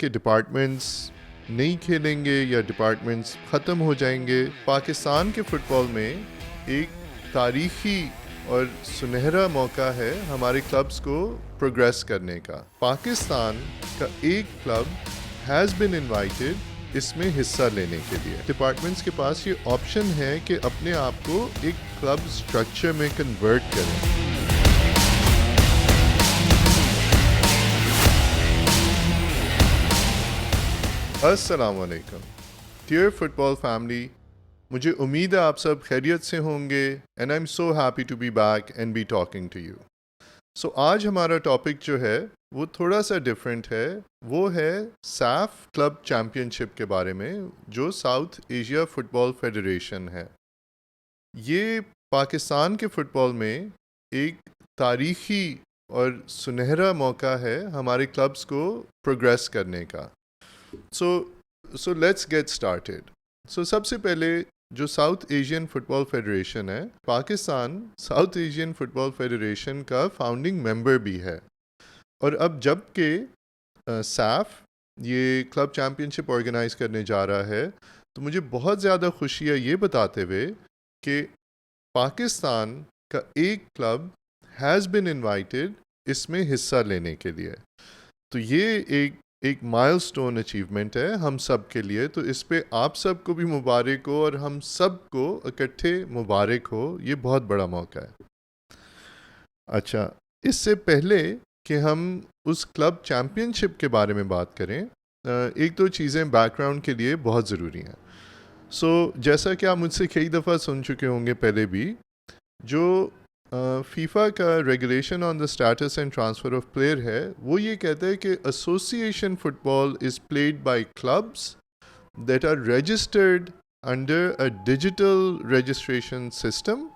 कि डिपार्टमेंट्स नहीं खेलेंगे या डिपार्टमेंट्स ख़त्म हो जाएंगे। पाकिस्तान के फ़ुटबॉल में एक तारीखी और सुनहरा मौका है हमारे क्लब्स को प्रोग्रेस करने का। पाकिस्तान का एक क्लब हैज़ बिन इनवाइटेड इसमें हिस्सा लेने के लिए। डिपार्टमेंट्स के पास ये ऑप्शन है कि अपने आप को एक क्लब स्ट्रक्चर में कन्वर्ट करें। अस्सलाम वालेकुम डियर फुटबॉल फैमिली, मुझे उम्मीद है आप सब खैरियत से होंगे and I am so happy to be back and be talking to you. So आज हमारा टॉपिक जो है वो थोड़ा सा डिफरेंट है। वो है सैफ क्लब चैम्पियनशिप के बारे में, जो साउथ एशिया फुटबॉल फेडरेशन है। ये पाकिस्तान के फ़ुटबॉल में एक तारीखी और सुनहरा मौका है हमारे क्लब्स को प्रोग्रेस करने का। So let's get started. So सबसे पहले जो साउथ एशियन फुटबॉल फेडरेशन है, Pakistan South Asian football federation का फाउंडिंग मेंबर भी है। और अब जब के सैफ ये क्लब चैम्पियनशिप ऑर्गेनाइज करने जा रहा है, तो मुझे बहुत ज़्यादा खुशी है ये बताते हुए कि पाकिस्तान का एक क्लब हैज़ बिन इनवाइटेड इसमें हिस्सा लेने के लिए। तो ये एक माइलस्टोन अचीवमेंट है हम सब के लिए। तो इस पे आप सबको भी मुबारक हो और हम सबको इकट्ठे मुबारक हो। ये बहुत बड़ा मौका है। अच्छा, इससे पहले कि हम उस क्लब चैम्पियनशिप के बारे में बात करें, एक दो चीज़ें बैकग्राउंड के लिए बहुत ज़रूरी हैं। जैसा कि आप मुझसे कई दफ़ा सुन चुके होंगे पहले भी, जो फीफा का regulation on the status and transfer of player है, वो ये कहता है कि association football is played by clubs that are registered under a digital registration system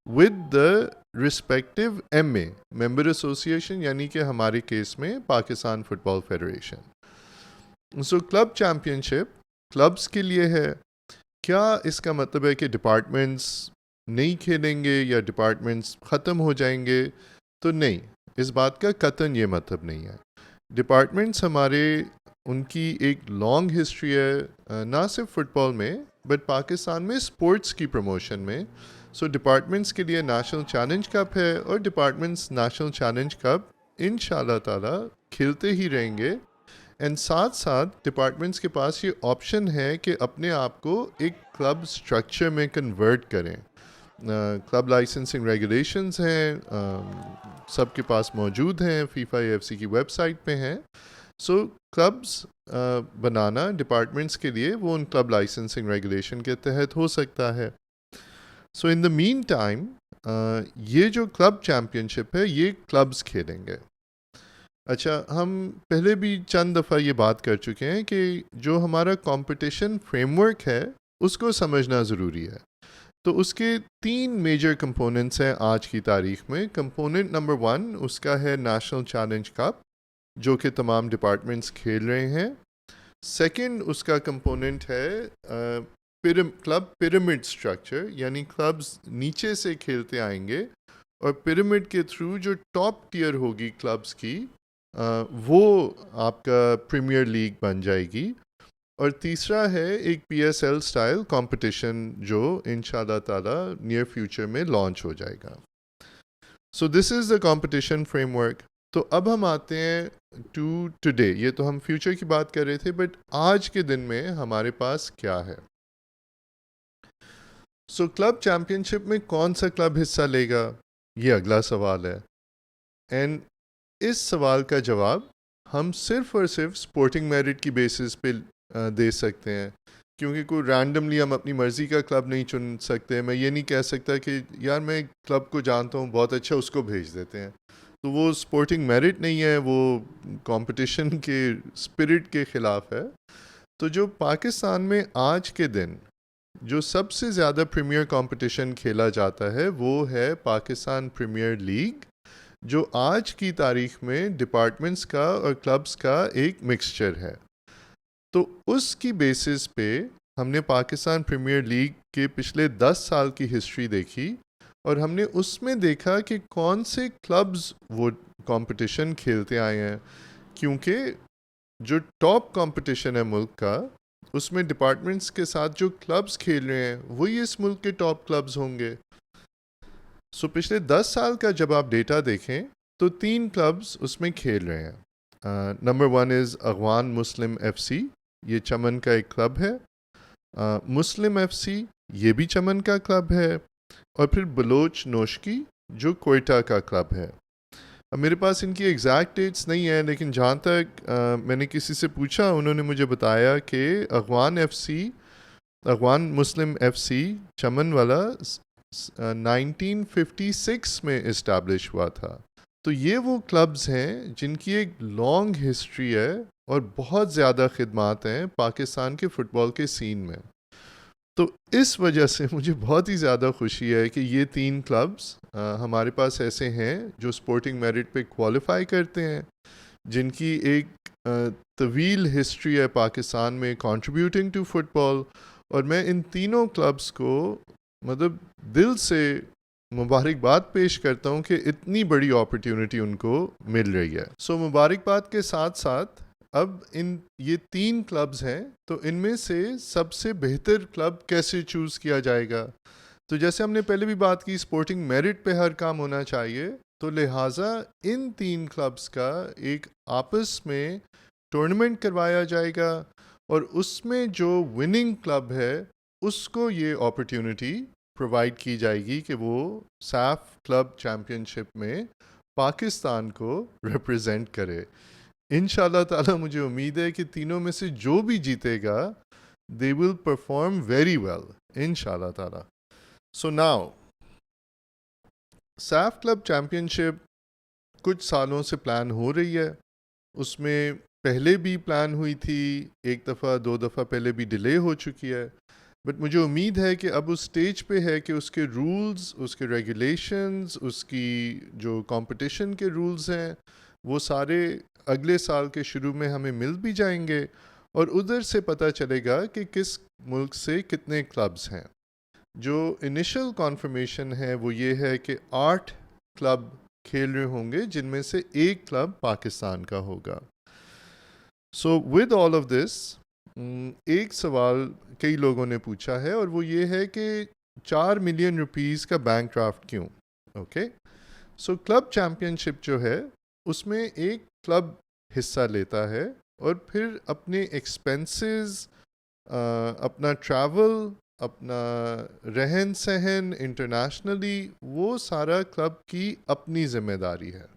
with the respective MA member association, यानी कि हमारे केस में Pakistan football federation. So club championship clubs के लिए है। क्या इसका मतलब है कि डिपार्टमेंट्स नहीं खेलेंगे या डिपार्टमेंट्स ख़त्म हो जाएंगे? तो नहीं, इस बात का कतई ये मतलब नहीं है। डिपार्टमेंट्स हमारे उनकी एक लॉन्ग हिस्ट्री है, ना सिर्फ फुटबॉल में बट पाकिस्तान में स्पोर्ट्स की प्रमोशन में। डिपार्टमेंट्स के लिए नेशनल चैलेंज कप है और डिपार्टमेंट्स नेशनल चैलेंज कप इंशाल्लाह ताला खेलते ही रहेंगे। एंड साथ साथ डिपार्टमेंट्स के पास ये ऑप्शन है कि अपने आप को एक क्लब स्ट्रक्चर में कन्वर्ट करें। क्लब लाइसेंसिंग रेगुलेशंस हैं, सबके पास मौजूद हैं, फीफा एएफसी की वेबसाइट पे हैं। क्लब्स बनाना डिपार्टमेंट्स के लिए वो उन क्लब लाइसेंसिंग रेगुलेशन के तहत हो सकता है। इन द मीन टाइम ये जो क्लब चैम्पियनशिप है ये क्लब्स खेलेंगे। अच्छा, हम पहले भी चंद दफ़ा ये बात कर चुके हैं कि जो हमारा कंपटीशन फ्रेमवर्क है उसको समझना ज़रूरी है। तो उसके 3 मेजर कंपोनेंट्स हैं आज की तारीख में। कंपोनेंट नंबर 1 उसका है नेशनल चैलेंज कप, जो कि तमाम डिपार्टमेंट्स खेल रहे हैं। सेकंड उसका कंपोनेंट है क्लब पिरामिड स्ट्रक्चर, यानी क्लब्स नीचे से खेलते आएंगे और पिरामिड के थ्रू जो टॉप टियर होगी क्लब्स की, वो आपका प्रीमियर लीग बन जाएगी। और तीसरा है एक PSL स्टाइल कंपटीशन जो इंशाल्लाह ताला नियर फ्यूचर में लॉन्च हो जाएगा। This is the competition framework. तो अब हम आते हैं टू टुडे। ये तो हम फ्यूचर की बात कर रहे थे, बट आज के दिन में हमारे पास क्या है। क्लब चैम्पियनशिप में कौन सा क्लब हिस्सा लेगा, ये अगला सवाल है। एंड इस सवाल का जवाब हम सिर्फ और सिर्फ स्पोर्टिंग मेरिट की बेसिस पे दे सकते हैं, क्योंकि कोई रैंडमली हम अपनी मर्ज़ी का क्लब नहीं चुन सकते। मैं ये नहीं कह सकता कि यार मैं क्लब को जानता हूँ बहुत अच्छा, उसको भेज देते हैं। तो वो स्पोर्टिंग मेरिट नहीं है, वो कंपटीशन के स्पिरिट के ख़िलाफ़ है। तो जो पाकिस्तान में आज के दिन जो सबसे ज़्यादा प्रीमियर कंपटीशन खेला जाता है वो है पाकिस्तान प्रीमियर लीग, जो आज की तारीख में डिपार्टमेंट्स का और क्लब्स का एक मिक्सचर है। तो उसकी बेसिस पे हमने पाकिस्तान प्रीमियर लीग के पिछले 10 साल की हिस्ट्री देखी और हमने उसमें देखा कि कौन से क्लब्स वो कंपटीशन खेलते आए हैं। क्योंकि जो टॉप कंपटीशन है मुल्क का, उसमें डिपार्टमेंट्स के साथ जो क्लब्स खेल रहे हैं वही इस मुल्क के टॉप क्लब्स होंगे। सो पिछले 10 साल का जब आप डेटा देखें तो 3 क्लब्स उसमें खेल रहे हैं। नंबर 1 इज़ अगवान मुस्लिम FC, ये चमन का एक क्लब है। मुस्लिम FC, ये भी चमन का क्लब है। और फिर बलोच नोशकी, जो कोयटा का क्लब है। अब मेरे पास इनकी एग्जैक्ट डेट्स नहीं है, लेकिन जहाँ तक मैंने किसी से पूछा, उन्होंने मुझे बताया कि अगवान मुस्लिम FC चमन वाला 1956 में इस्टेब्लिश हुआ था। तो ये वो क्लब्स हैं जिनकी एक लॉन्ग हिस्ट्री है और बहुत ज़्यादा खिदमात हैं पाकिस्तान के फ़ुटबॉल के सीन में। तो इस वजह से मुझे बहुत ही ज़्यादा खुशी है कि ये 3 क्लब्स हमारे पास ऐसे हैं जो स्पोर्टिंग मेरिट पे क्वालिफाई करते हैं, जिनकी एक तवील हिस्ट्री है पाकिस्तान में कंट्रीब्यूटिंग टू फुटबॉल। और मैं इन तीनों क्लब्स को मतलब दिल से मुबारकबाद पेश करता हूँ कि इतनी बड़ी अपॉर्चुनिटी उनको मिल रही है। सो मुबारकबाद के साथ साथ अब ये 3 क्लब्स हैं, तो इनमें से सबसे बेहतर क्लब कैसे चूज़ किया जाएगा? तो जैसे हमने पहले भी बात की, स्पोर्टिंग मेरिट पे हर काम होना चाहिए, तो लिहाजा इन 3 क्लब्स का एक आपस में टूर्नामेंट करवाया जाएगा और उसमें जो विनिंग क्लब है उसको ये अपॉर्चुनिटी प्रोवाइड की जाएगी कि वो साफ क्लब चैम्पियनशिप में पाकिस्तान को रिप्रेजेंट करे। इंशाल्लाह ताला मुझे उम्मीद है कि तीनों में से जो भी जीतेगा they will perform very well, इंशाल्लाह ताला। सो नाउ साफ क्लब चैम्पियनशिप कुछ सालों से प्लान हो रही है। उसमें पहले भी प्लान हुई थी, एक दफ़ा 2 दफ़ा पहले भी डिले हो चुकी है। बट मुझे उम्मीद है कि अब उस स्टेज पे है कि उसके रूल्स, उसके रेगुलेशंस, उसकी जो कंपटीशन के रूल्स हैं वो सारे अगले साल के शुरू में हमें मिल भी जाएंगे और उधर से पता चलेगा कि किस मुल्क से कितने क्लब्स हैं। जो इनिशियल कॉन्फर्मेशन है वो ये है कि 8 क्लब खेल रहे होंगे, जिनमें से एक क्लब पाकिस्तान का होगा। So with all of this, एक सवाल कई लोगों ने पूछा है और वो ये है कि 4 मिलियन रुपीस का बैंक ड्राफ्ट क्यों? ओके, सो क्लब चैम्पियनशिप जो है उसमें एक क्लब हिस्सा लेता है और फिर अपने एक्सपेंसेस, अपना ट्रैवल, अपना रहन सहन इंटरनेशनली, वो सारा क्लब की अपनी जिम्मेदारी है।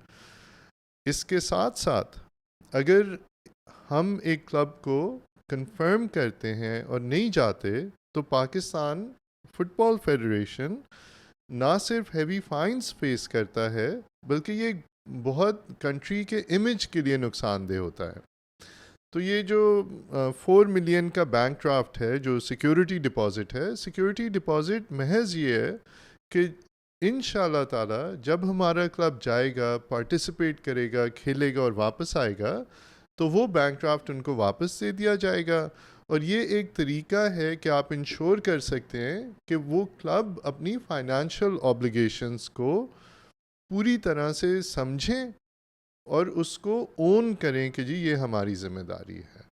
इसके साथ साथ अगर हम एक क्लब को कंफर्म करते हैं और नहीं जाते तो पाकिस्तान फुटबॉल फेडरेशन ना सिर्फ हैवी फाइन्स फेस करता है, बल्कि ये बहुत कंट्री के इमेज के लिए नुकसानदेह होता है। तो ये जो 4 मिलियन का बैंक ड्राफ्ट है, जो सिक्योरिटी डिपॉजिट है, सिक्योरिटी डिपॉजिट महज ये है कि इंशाल्लाह ताला जब हमारा क्लब जाएगा, पार्टिसिपेट करेगा, खेलेगा और वापस आएगा, तो वो बैंक ड्राफ्ट उनको वापस दे दिया जाएगा। और ये एक तरीका है कि आप इंश्योर कर सकते हैं कि वो क्लब अपनी फाइनेंशियल ऑब्लिगेशंस को पूरी तरह से समझें और उसको ओन करें कि जी ये हमारी ज़िम्मेदारी है।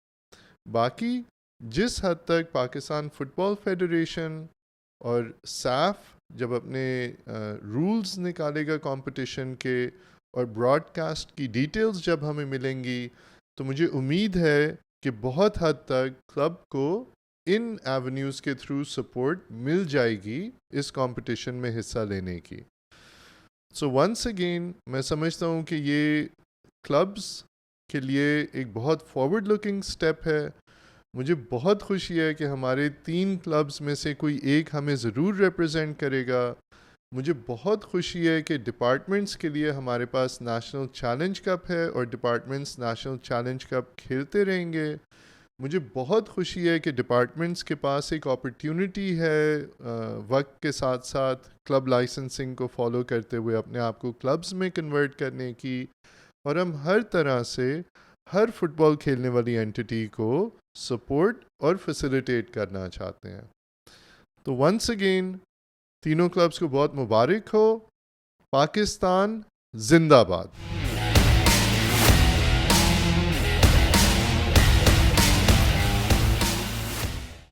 बाकी जिस हद तक पाकिस्तान फुटबॉल फेडरेशन और साफ जब अपने रूल्स निकालेगा कंपटीशन के और ब्रॉडकास्ट की डिटेल्स जब हमें मिलेंगी, तो मुझे उम्मीद है कि बहुत हद तक क्लब को इन एवेन्यूज़ के थ्रू सपोर्ट मिल जाएगी इस कंपटीशन में हिस्सा लेने की। सो वंस अगेन मैं समझता हूँ कि ये क्लब्स के लिए एक बहुत फॉरवर्ड लुकिंग स्टेप है। मुझे बहुत खुशी है कि हमारे 3 क्लब्स में से कोई एक हमें ज़रूर रिप्रेजेंट करेगा। मुझे बहुत खुशी है कि डिपार्टमेंट्स के लिए हमारे पास नेशनल चैलेंज कप है और डिपार्टमेंट्स नेशनल चैलेंज कप खेलते रहेंगे। मुझे बहुत खुशी है कि डिपार्टमेंट्स के पास एक अपॉर्चुनिटी है वक्त के साथ साथ क्लब लाइसेंसिंग को फॉलो करते हुए अपने आप को क्लब्स में कन्वर्ट करने की, और हम हर तरह से हर फुटबॉल खेलने वाली एंटिटी को सपोर्ट और फैसिलिटेट करना चाहते हैं। तो वंस अगेन तीनों क्लब्स को बहुत मुबारक हो। पाकिस्तान जिंदाबाद।